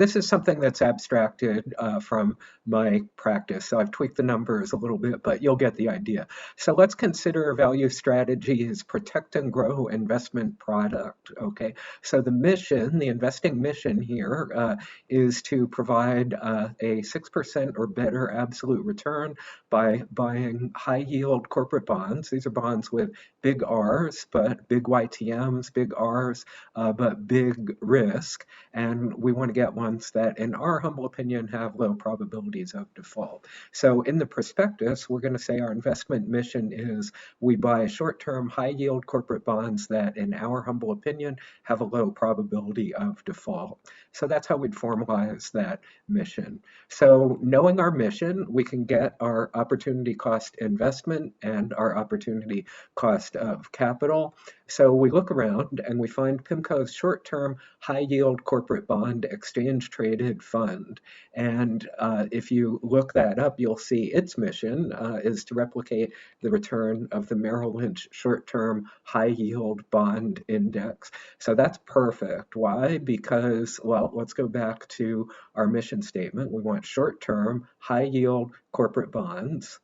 this is something that's abstracted from my practice. So I've tweaked the numbers a little bit, but you'll get the idea. So let's consider value strategy as protect and grow investment product. Okay, so the mission, the investing mission here is to provide a 6% or better absolute return by buying high yield corporate bonds. These are bonds with big R's, but big YTMs, big R's, but big risk. And we want to get ones that, in our humble opinion, have low probabilities of default. So in the prospectus, we're going to say our investment mission is we buy short-term, high-yield corporate bonds that, in our humble opinion, have a low probability of default. So that's how we'd formalize that mission. So knowing our mission, we can get our opportunity cost investment and our opportunity cost of capital. So we look around and we find PIMCO's short-term high-yield corporate bond exchange-traded fund. And if you look that up, you'll see its mission is to replicate the return of the Merrill Lynch short-term high-yield bond index. So that's perfect. Why? Because, well, let's go back to our mission statement. We want short-term high-yield corporate bonds.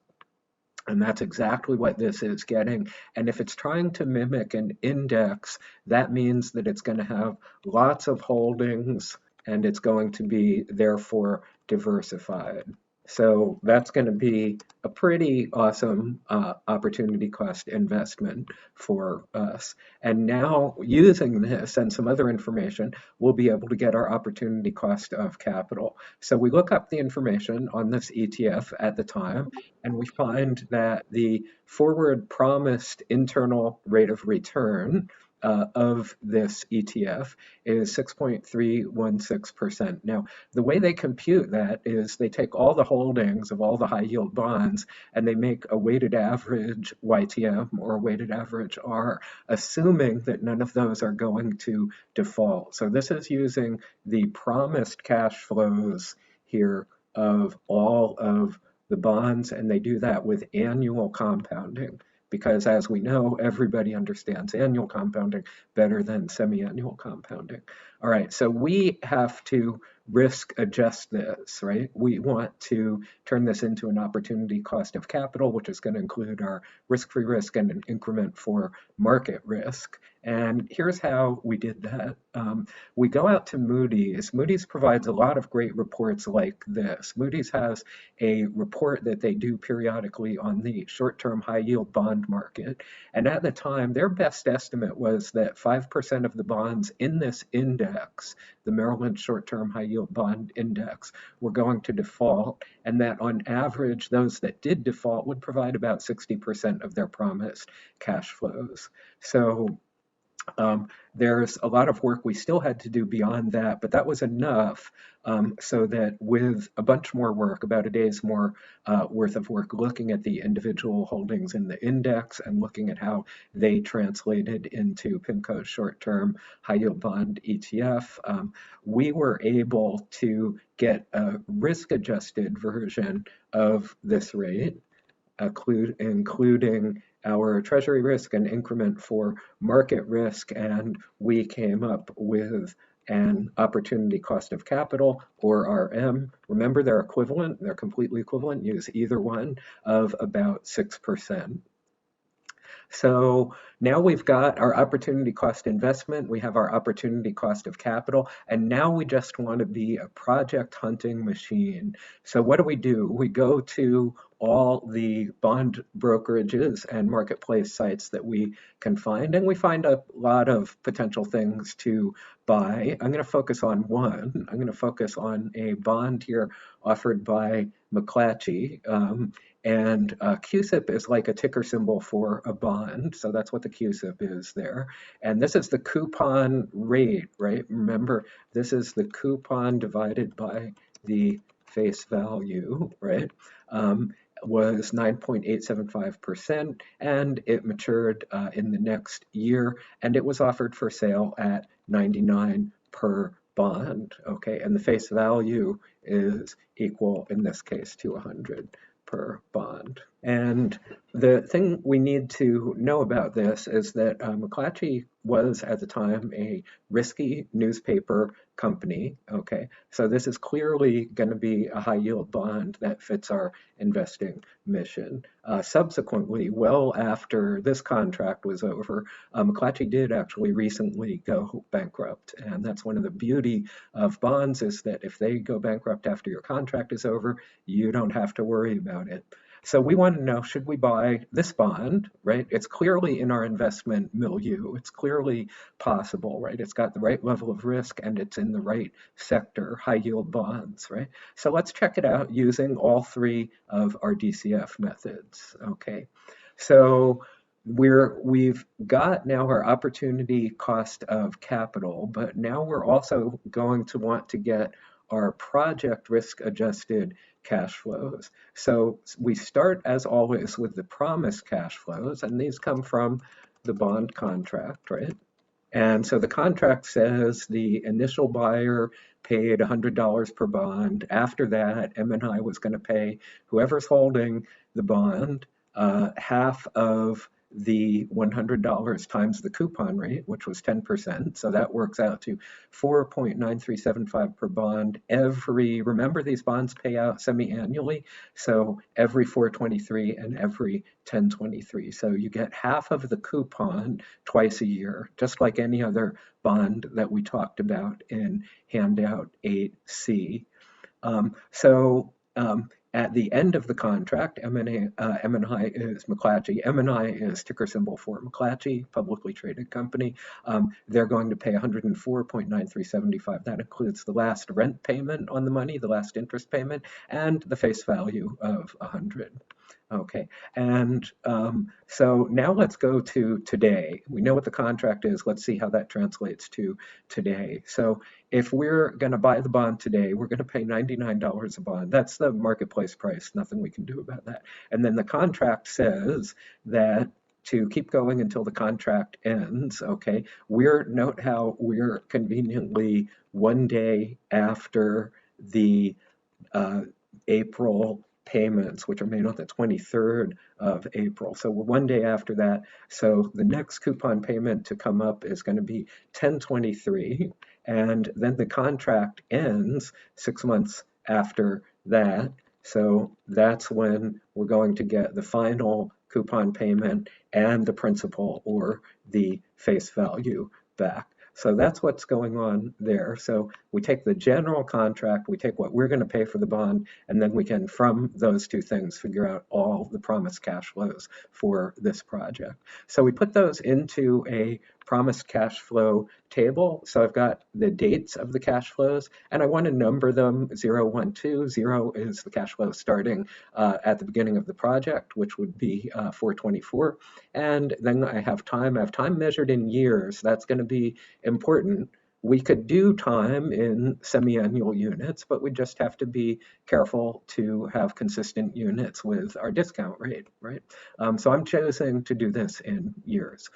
And that's exactly what this is getting. And if it's trying to mimic an index, that means that it's going to have lots of holdings and it's going to be therefore diversified. So that's going to be a pretty awesome opportunity cost investment for us. And now using this and some other information, we'll be able to get our opportunity cost of capital. So we look up the information on this ETF at the time, and we find that the forward promised internal rate of return of this ETF is 6.316%. Now, the way they compute that is they take all the holdings of all the high yield bonds and they make a weighted average YTM or a weighted average R, assuming that none of those are going to default. So this is using the promised cash flows here of all of the bonds, and they do that with annual compounding. Because as we know, everybody understands annual compounding better than semi-annual compounding. All right, so we have to risk adjust this, right? We want to turn this into an opportunity cost of capital, which is going to include our risk-free risk and an increment for market risk. And here's how we did that. We go out to Moody's. Moody's provides a lot of great reports like this. Moody's has a report that they do periodically on the short-term high-yield bond market. And at the time, their best estimate was that 5% of the bonds in this index, the Merrill Lynch short-term high-yield bond index, were going to default, and that on average, those that did default would provide about 60% of their promised cash flows. So there's a lot of work we still had to do beyond that, but that was enough so that with a bunch more work, about a day's more worth of work, looking at the individual holdings in the index and looking at how they translated into PIMCO's short-term high-yield bond ETF, we were able to get a risk-adjusted version of this rate, including our treasury risk and increment for market risk, and we came up with an opportunity cost of capital, or RM. Remember, they're equivalent, they're completely equivalent, use either one, of about 6%. So now we've got our opportunity cost investment, we have our opportunity cost of capital, and now we just want to be a project hunting machine. So what do? We go to all the bond brokerages and marketplace sites that we can find, and we find a lot of potential things to buy. I'm going to focus on one. I'm going to focus on a bond here offered by McClatchy. And QSIP is like a ticker symbol for a bond. So that's what the QSIP is there. And this is the coupon rate, right? Remember, this is the coupon divided by the face value, right? Was 9.875%, and it matured in the next year, and it was offered for sale at 99 per bond, okay? And the face value is equal, in this case, to 100 per bond. And the thing we need to know about this is that McClatchy was at the time a risky newspaper company. Okay, so this is clearly going to be a high yield bond that fits our investing mission. Subsequently, well after this contract was over, McClatchy did actually recently go bankrupt, and that's one of the beauty of bonds is that if they go bankrupt after your contract is over, you don't have to worry about it. So we want to know, should we buy this bond, right? It's clearly in our investment milieu. It's clearly possible, right? It's got the right level of risk and it's in the right sector, high yield bonds, right? So let's check it out using all three of our DCF methods, okay? So we've got now our opportunity cost of capital, but now we're also going to want to get our project risk adjusted cash flows. So we start, as always, with the promised cash flows, and these come from the bond contract, right? And so the contract says the initial buyer paid $100 per bond. After that, M&I was going to pay whoever's holding the bond half of the $100 times the coupon rate, which was 10%. So that works out to 4.9375 per bond remember these bonds pay out semi-annually, so every 423 and every 1023. So you get half of the coupon twice a year, just like any other bond that we talked about in handout 8C. At the end of the contract, M&I is McClatchy. M&I is ticker symbol for McClatchy, publicly traded company. They're going to pay 104.9375. That includes the last rent payment on the money, the last interest payment, and the face value of 100. Okay, and so now let's go to today. We know what the contract is. Let's see how that translates to today. So if we're going to buy the bond today, we're going to pay $99 a bond. That's the marketplace price. Nothing we can do about that. And then the contract says that to keep going until the contract ends, okay, note how we're conveniently one day after the April payments, which are made on the 23rd of April. So we're one day after that. So the next coupon payment to come up is going to be 1023. And then the contract ends 6 months after that. So that's when we're going to get the final coupon payment and the principal or the face value back. So that's what's going on there. So we take the general contract, we take what we're going to pay for the bond, and then we can, from those two things, figure out all the promised cash flows for this project. So we put those into a promised cash flow table. So I've got the dates of the cash flows, and I want to number them 0, 1, 2. 0 is the cash flow starting at the beginning of the project, which would be 424. And then I have time measured in years. That's going to be important. We could do time in semi-annual units, but we just have to be careful to have consistent units with our discount rate, right? So I'm choosing to do this in years.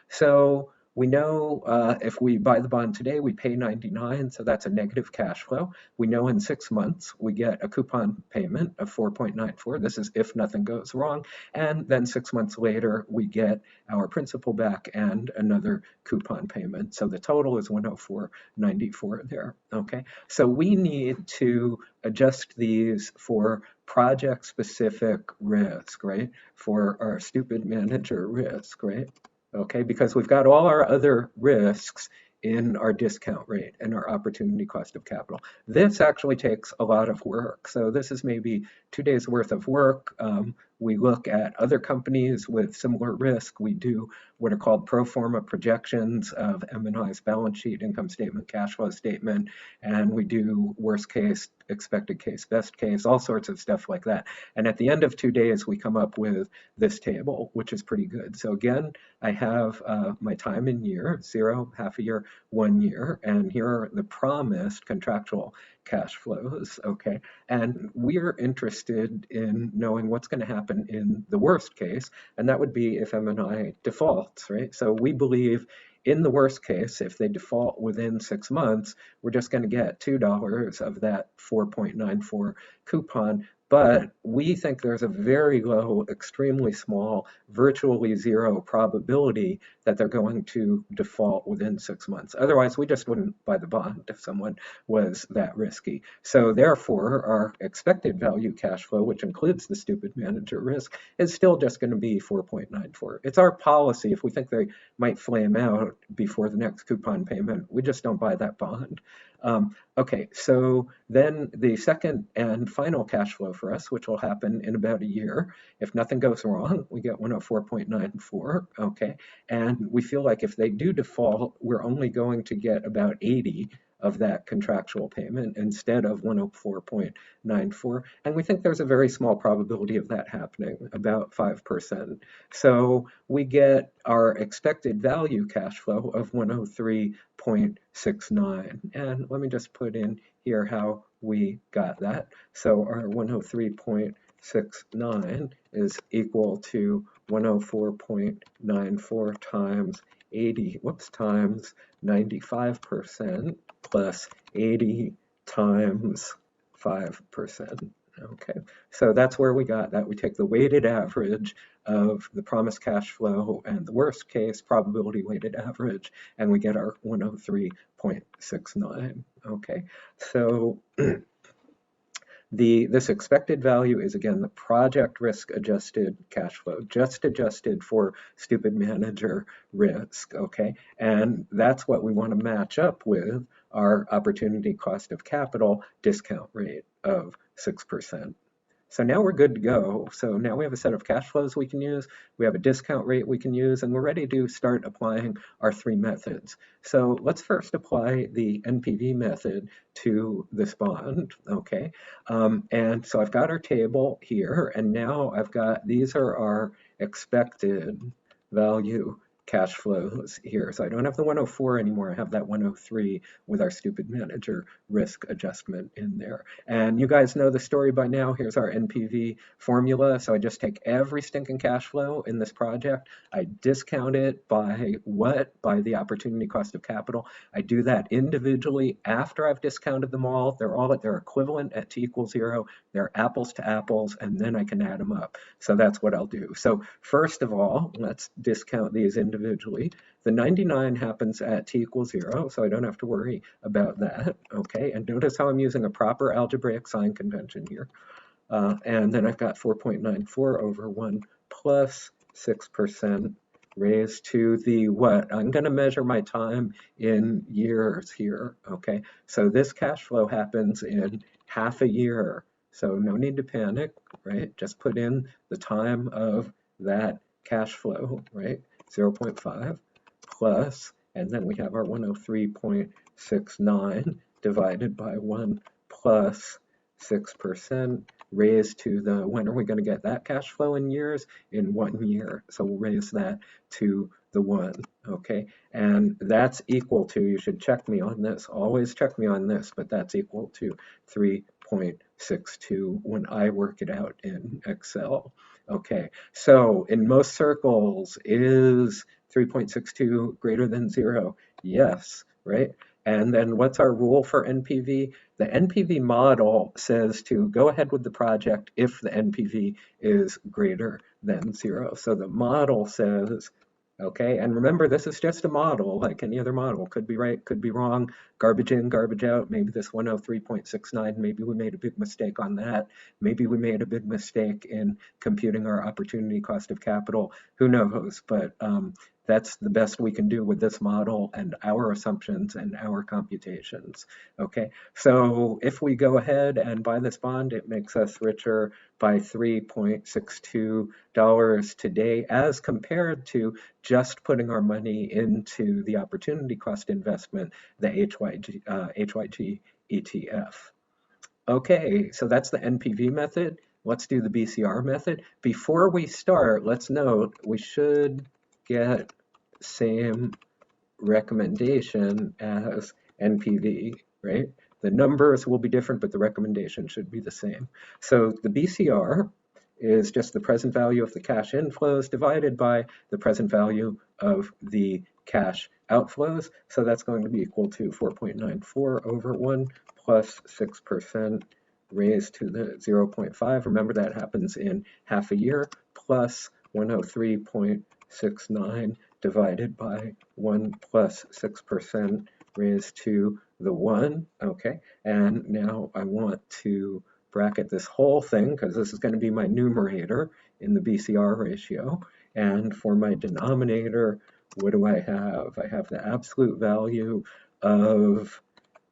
So we know if we buy the bond today, we pay 99, so that's a negative cash flow. We know in 6 months we get a coupon payment of 4.94. This is if nothing goes wrong. And then 6 months later, we get our principal back and another coupon payment. So the total is 104.94 there. Okay, so we need to adjust these for project-specific risk, right? For our stupid manager risk, right? Okay, because we've got all our other risks in our discount rate and our opportunity cost of capital. This actually takes a lot of work. So this is maybe 2 days worth of work. We look at other companies with similar risk. We do what are called pro forma projections of M&I's balance sheet, income statement, cash flow statement, and we do worst case, expected case, best case, all sorts of stuff like that. And at the end of 2 days, we come up with this table, which is pretty good. So again, I have my time in year, 0, half a year, 1 year, and here are the promised contractual cash flows, okay? And we're interested in knowing what's going to happen in the worst case, and that would be if M&I defaults, right? So we believe in the worst case, if they default within 6 months, we're just going to get $2 of that 4.94 coupon but we think there's a very low, extremely small, virtually zero probability that they're going to default within 6 months. Otherwise, we just wouldn't buy the bond if someone was that risky. So therefore, our expected value cash flow, which includes the stupid manager risk, is still just going to be 4.94. It's our policy. If we think they might flame out before the next coupon payment, we just don't buy that bond. Okay, so then the second and final cash flow for us, which will happen in about a year, if nothing goes wrong, we get 104.94, okay? And we feel like if they do default, we're only going to get about 80 of that contractual payment instead of 104.94. And we think there's a very small probability of that happening, about 5%. So we get our expected value cash flow of 103.69. And let me just put in here how we got that. So our 103.69 is equal to 104.94 times 80, times 95% plus 80 times 5%. Okay, so that's where we got that. We take the weighted average of the promised cash flow and the worst case probability weighted average, and we get our 103.69. Okay, so this expected value is, again, the project risk adjusted cash flow, just adjusted for stupid manager risk, okay? And that's what we want to match up with our opportunity cost of capital discount rate of 6%. So now we're good to go. So now we have a set of cash flows we can use, we have a discount rate we can use, and we're ready to start applying our three methods. So let's first apply the NPV method to this bond, okay? And so I've got our table here, and now I've got, these are our expected value cash flows here. So I don't have the 104 anymore. I have that 103 with our stupid manager risk adjustment in there. And you guys know the story by now. Here's our NPV formula. So I just take every stinking cash flow in this project. I discount it by what? By the opportunity cost of capital. I do that individually after I've discounted them all. They're all at their equivalent at t equals 0. They're apples to apples, and then I can add them up. So that's what I'll do. So first of all, let's discount these individually. The 99 happens at t equals 0, so I don't have to worry about that, okay? And notice how I'm using a proper algebraic sign convention here. And then I've got 4.94 over 1 plus 6% raised to the what? I'm going to measure my time in years here, okay? So this cash flow happens in half a year, so no need to panic, right? Just put in the time of that cash flow, right? 0.5 plus, and then we have our 103.69 divided by 1 plus 6% raised to the, when are we going to get that cash flow in years? In 1 year. So we'll raise that to the 1, okay? And that's equal to, you should check me on this, always check me on this, but that's equal to 3.62 when I work it out in Excel. Okay, so in most circles, is 3.62 greater than 0? Yes, right? And then what's our rule for NPV? The NPV model says to go ahead with the project if the NPV is greater than 0. So the model says, okay, and remember, this is just a model, like any other model. Could be right, could be wrong, garbage in, garbage out. Maybe this 103.69, maybe we made a big mistake on that. Maybe we made a big mistake in computing our opportunity cost of capital. Who knows? But that's the best we can do with this model and our assumptions and our computations. Okay, so if we go ahead and buy this bond, it makes us richer by $3.62 today as compared to just putting our money into the opportunity cost investment, the HYG ETF. Okay, so that's the NPV method. Let's do the BCR method. Before we start, let's note we should get same recommendation as NPV, right? The numbers will be different, but the recommendation should be the same. So the BCR is just the present value of the cash inflows divided by the present value of the cash outflows. So that's going to be equal to 4.94 over 1 plus 6% raised to the 0.5. Remember that happens in half a year, plus 103.69 divided by 1 plus 6% raised to the 1. Okay, and now I want to bracket this whole thing because this is going to be my numerator in the BCR ratio. And for my denominator, what do I have? I have the absolute value of,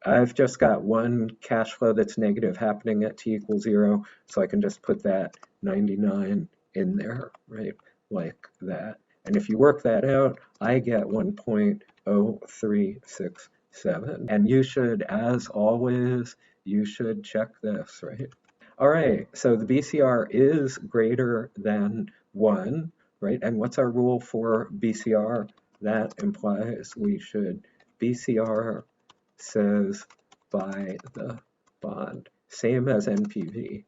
I've just got one cash flow that's negative happening at t equals 0, so I can just put that 99 in there, right, like that. And if you work that out, I get 1.0367. And you should, as always, you should check this, right? All right, so the BCR is greater than 1, right? And what's our rule for BCR? That implies we should, BCR says buy the bond, same as NPV.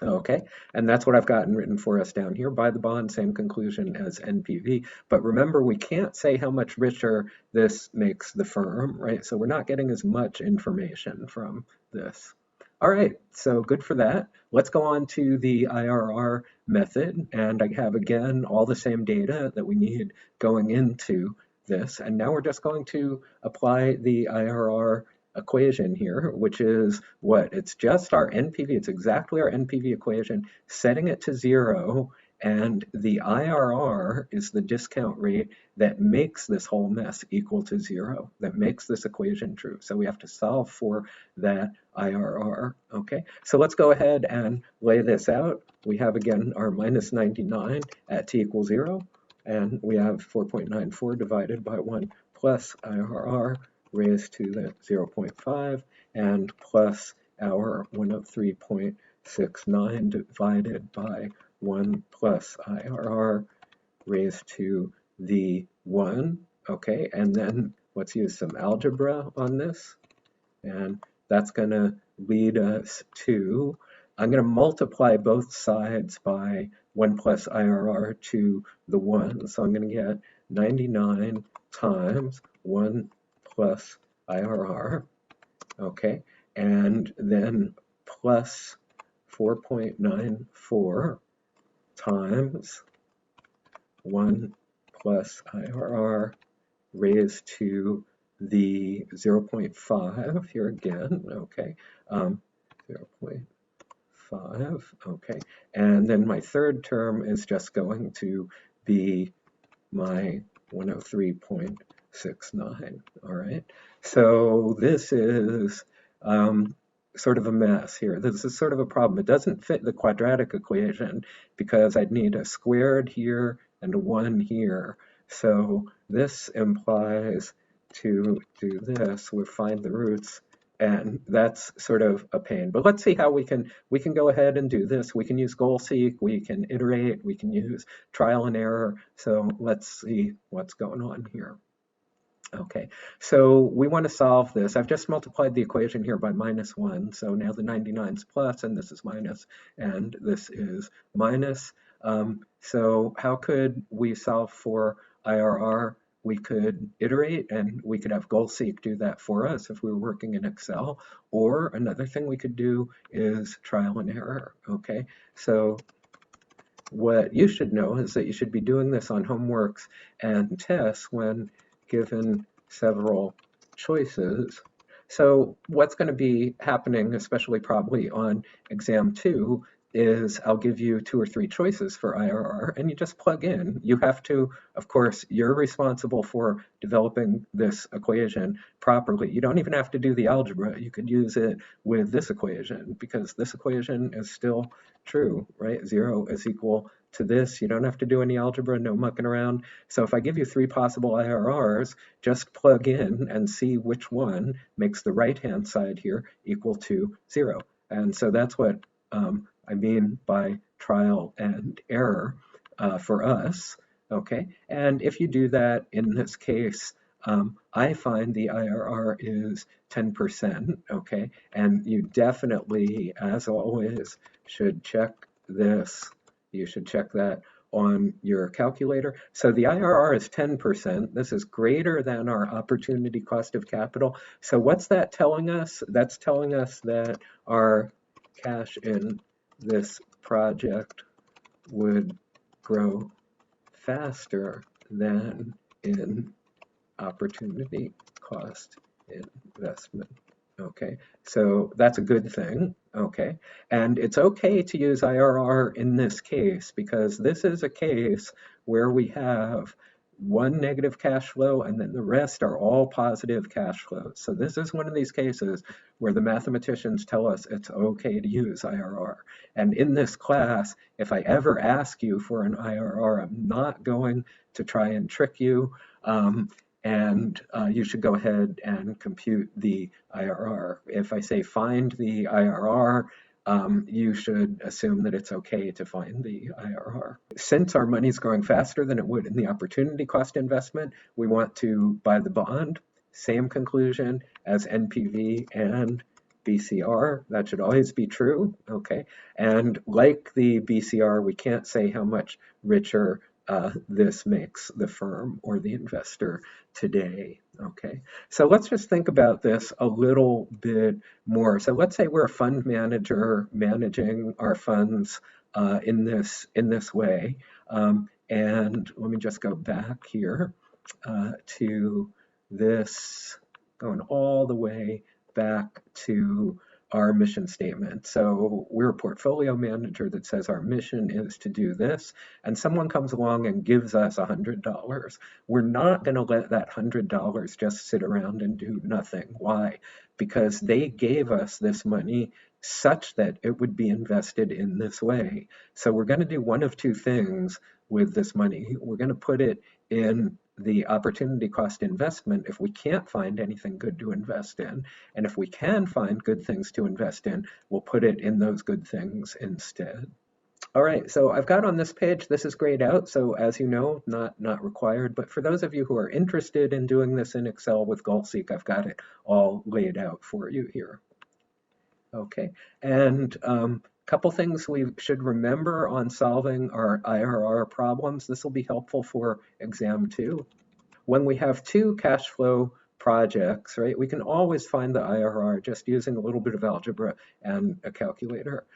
Okay, and that's what I've gotten written for us down here. Buy the bond, same conclusion as NPV. But remember, we can't say how much richer this makes the firm, right? So we're not getting as much information from this. All right, so good for that. Let's go on to the IRR method. And I have, again, all the same data that we need going into this. And now we're just going to apply the IRR equation here, which is what? It's just our NPV. It's exactly our NPV equation, setting it to 0, and the IRR is the discount rate that makes this whole mess equal to 0, that makes this equation true. So we have to solve for that IRR, okay? So let's go ahead and lay this out. We have, again, our minus 99 at t equals 0, and we have 4.94 divided by 1 plus IRR raised to the 0.5 and plus our 103.69 divided by 1 plus IRR raised to the 1. Okay, and then let's use some algebra on this. And that's going to lead us to, I'm going to multiply both sides by 1 plus IRR to the 1. So I'm going to get 99 times 1 plus IRR, okay, and then plus 4.94 times 1 plus IRR raised to the 0.5 here again, okay, 0.5, okay, and then my third term is just going to be my 103.69, all right? So this is sort of a mess here. This is sort of a problem. It doesn't fit the quadratic equation because I'd need a squared here and a 1 here. So this implies to do this, we'll find the roots, and that's sort of a pain. But let's see how we can go ahead and do this. We can use goal seek, we can iterate, we can use trial and error. So let's see what's going on here. Okay, so we want to solve this. I've just multiplied the equation here by minus 1. So now the 99 is plus, and this is minus, and this is minus. So how could we solve for IRR? We could iterate, and we could have goal seek do that for us if we were working in Excel. Or another thing we could do is trial and error. Okay, so what you should know is that you should be doing this on homeworks and tests when given several choices. So what's going to be happening, especially probably on exam 2, is I'll give you 2 or 3 choices for IRR, and you just plug in. You have to, of course, you're responsible for developing this equation properly. You don't even have to do the algebra. You could use it with this equation because this equation is still true, right? 0 is equal to this. You don't have to do any algebra, no mucking around. So if I give you 3 possible IRRs, just plug in and see which one makes the right-hand side here equal to 0. And so that's what I mean by trial and error for us, okay? And if you do that, in this case, I find the IRR is 10%, okay? And you definitely, as always, should check this. You should check that on your calculator. So the IRR is 10%. This is greater than our opportunity cost of capital. So what's that telling us? That's telling us that our cash in this project would grow faster than in opportunity cost investment. Okay, so that's a good thing. Okay, and it's okay to use IRR in this case because this is a case where we have one negative cash flow and then the rest are all positive cash flows. So this is one of these cases where the mathematicians tell us it's okay to use IRR. And in this class, if I ever ask you for an IRR, I'm not going to try and trick you. And you should go ahead and compute the IRR. If I say find the IRR, you should assume that it's okay to find the IRR. Since our money's growing faster than it would in the opportunity cost investment, we want to buy the bond. Same conclusion as NPV and BCR. That should always be true, okay? And like the BCR, we can't say how much richer this makes the firm or the investor today. Okay, so let's just think about this a little bit more. So let's say we're a fund manager managing our funds in this way. And let me just go back here to this, going all the way back to our mission statement. So we're a portfolio manager that says our mission is to do this, and someone comes along and gives us $100. We're not going to let that $100 just sit around and do nothing. Why? Because they gave us this money such that it would be invested in this way. So we're going to do one of two things with this money. We're going to put it in the opportunity cost investment if we can't find anything good to invest in. And if we can find good things to invest in, we'll put it in those good things instead. All right, so I've got on this page, this is grayed out, so as you know, not required, but for those of you who are interested in doing this in Excel with GoalSeek, I've got it all laid out for you here. Okay, and couple things we should remember on solving our IRR problems. This will be helpful for exam 2. When we have two cash flow projects, right, we can always find the IRR just using a little bit of algebra and a calculator.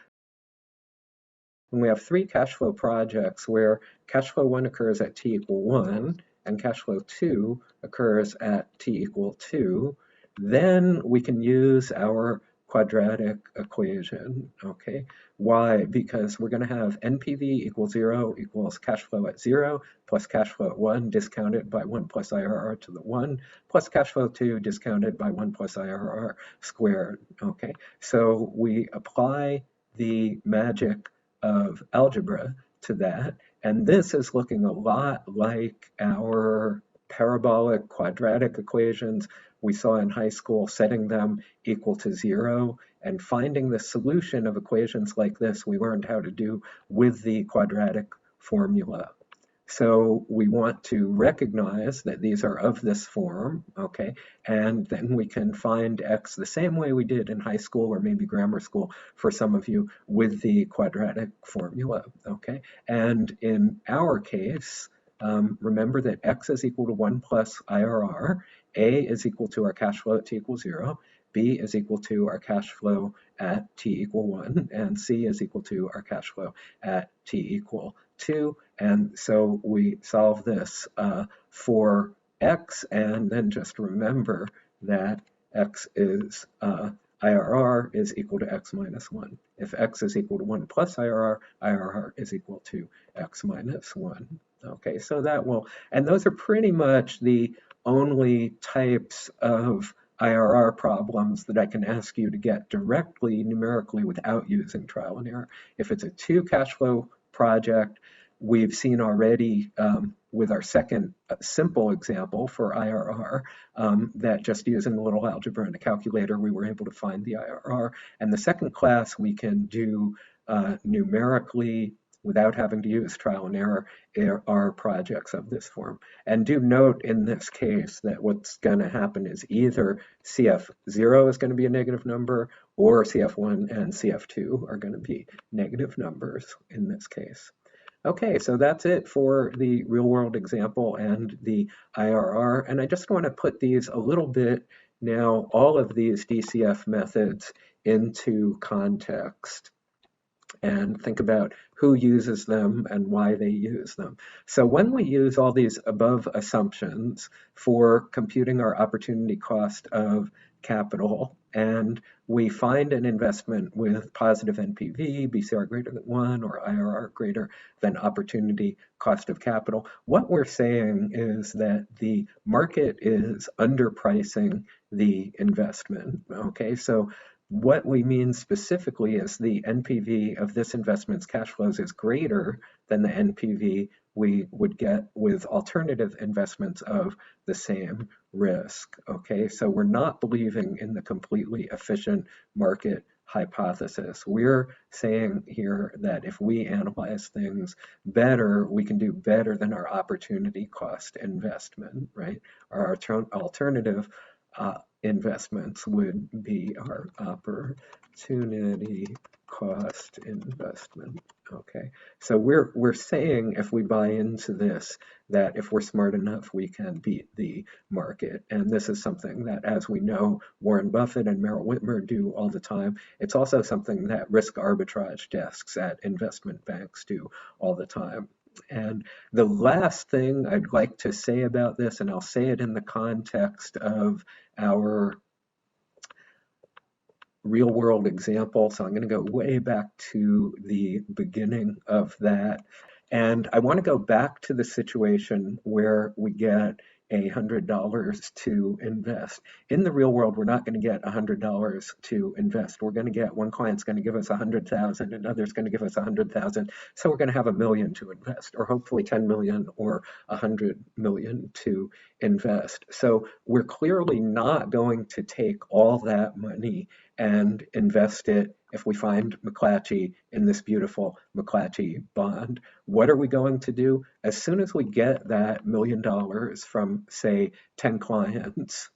When we have three cash flow projects where cash flow 1 occurs at t equal 1 and cash flow 2 occurs at t equal 2, then we can use our quadratic equation, okay? Why? Because we're going to have NPV equals 0 equals cash flow at 0 plus cash flow at 1 discounted by 1 plus IRR to the 1 plus cash flow 2 discounted by 1 plus IRR squared, okay? So we apply the magic of algebra to that, and this is looking a lot like our parabolic quadratic equations we saw in high school, setting them equal to 0 and finding the solution of equations like this we learned how to do with the quadratic formula. So we want to recognize that these are of this form, okay? And then we can find x the same way we did in high school or maybe grammar school for some of you with the quadratic formula, okay? And in our case, remember that x is equal to 1 plus IRR, a is equal to our cash flow at t equals 0, b is equal to our cash flow at t equal 1, and c is equal to our cash flow at t equal 2. And so we solve this for x, and then just remember that x is IRR is equal to x minus 1. If x is equal to 1 plus IRR, IRR is equal to x minus 1. Okay, so that will, and those are pretty much the only types of IRR problems that I can ask you to get directly numerically without using trial and error. If it's a 2 cash flow project, we've seen already with our second simple example for IRR that just using a little algebra and a calculator, we were able to find the IRR. And the second class we can do numerically without having to use trial and error are projects of this form. And do note in this case that what's going to happen is either CF0 is going to be a negative number or CF1 and CF2 are going to be negative numbers in this case. Okay, so that's it for the real world example and the IRR. And I just want to put these a little bit now, all of these DCF methods into context and think about who uses them and why they use them. So when we use all these above assumptions for computing our opportunity cost of capital, and we find an investment with positive NPV, BCR greater than 1, or IRR greater than opportunity cost of capital, what we're saying is that the market is underpricing the investment. Okay, so what we mean specifically is the NPV of this investment's cash flows is greater than the NPV we would get with alternative investments of the same risk. Okay, so we're not believing in the completely efficient market hypothesis. We're saying here that if we analyze things better, we can do better than our opportunity cost investment, right? Our alternative investments would be our opportunity cost investment. Okay, so we're saying if we buy into this, that if we're smart enough, we can beat the market. And this is something that, as we know, Warren Buffett and Merrill Whitmer do all the time. It's also something that risk arbitrage desks at investment banks do all the time. And the last thing I'd like to say about this, and I'll say it in the context of our real world example. So I'm going to go way back to the beginning of that. And I want to go back to the situation where we get $100 to invest. In the real world, we're not going to get $100 to invest. We're going to get, one client's going to give us 100,000, another's going to give us 100,000. So we're going to have $1 million to invest, or hopefully 10 million or 100 million to invest. So we're clearly not going to take all that money and invest it if we find McClatchy in this beautiful McClatchy bond. What are we going to do? As soon as we get that $1 million from, say, 10 clients,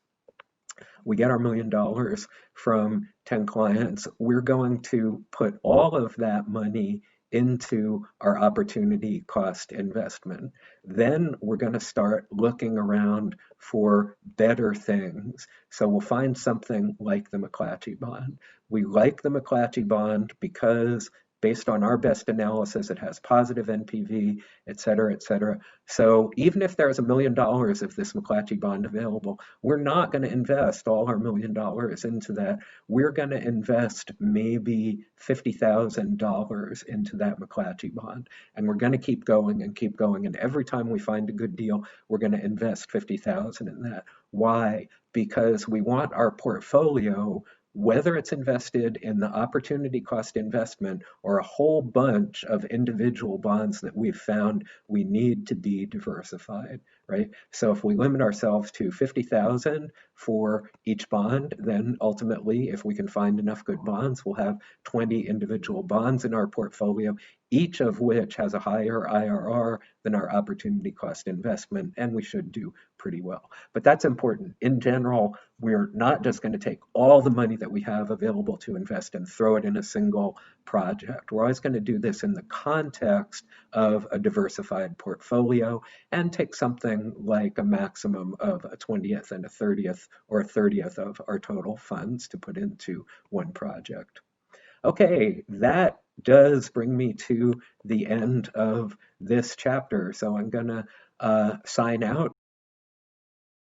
we get our $1 million from 10 clients, we're going to put all of that money into our opportunity cost investment. Then we're going to start looking around for better things. So we'll find something like the McClatchy bond. We like the McClatchy bond because based on our best analysis, it has positive NPV, et cetera, et cetera. So even if there's $1 million of this McClatchy bond available, we're not going to invest all our $1 million into that. We're going to invest maybe $50,000 into that McClatchy bond. And we're going to keep going and keep going. And every time we find a good deal, we're going to invest $50,000 in that. Why? Because we want our portfolio, whether it's invested in the opportunity cost investment or a whole bunch of individual bonds that we've found we need to be diversified, right? So if we limit ourselves to 50,000 for each bond, then ultimately, if we can find enough good bonds, we'll have 20 individual bonds in our portfolio, each of which has a higher IRR than our opportunity cost investment, and we should do pretty well. But that's important. In general, we're not just going to take all the money that we have available to invest and throw it in a single project. We're always going to do this in the context of a diversified portfolio and take something like a maximum of a 20th and a 30th or a 30th of our total funds to put into one project. Okay, that does bring me to the end of this chapter. So I'm going to sign out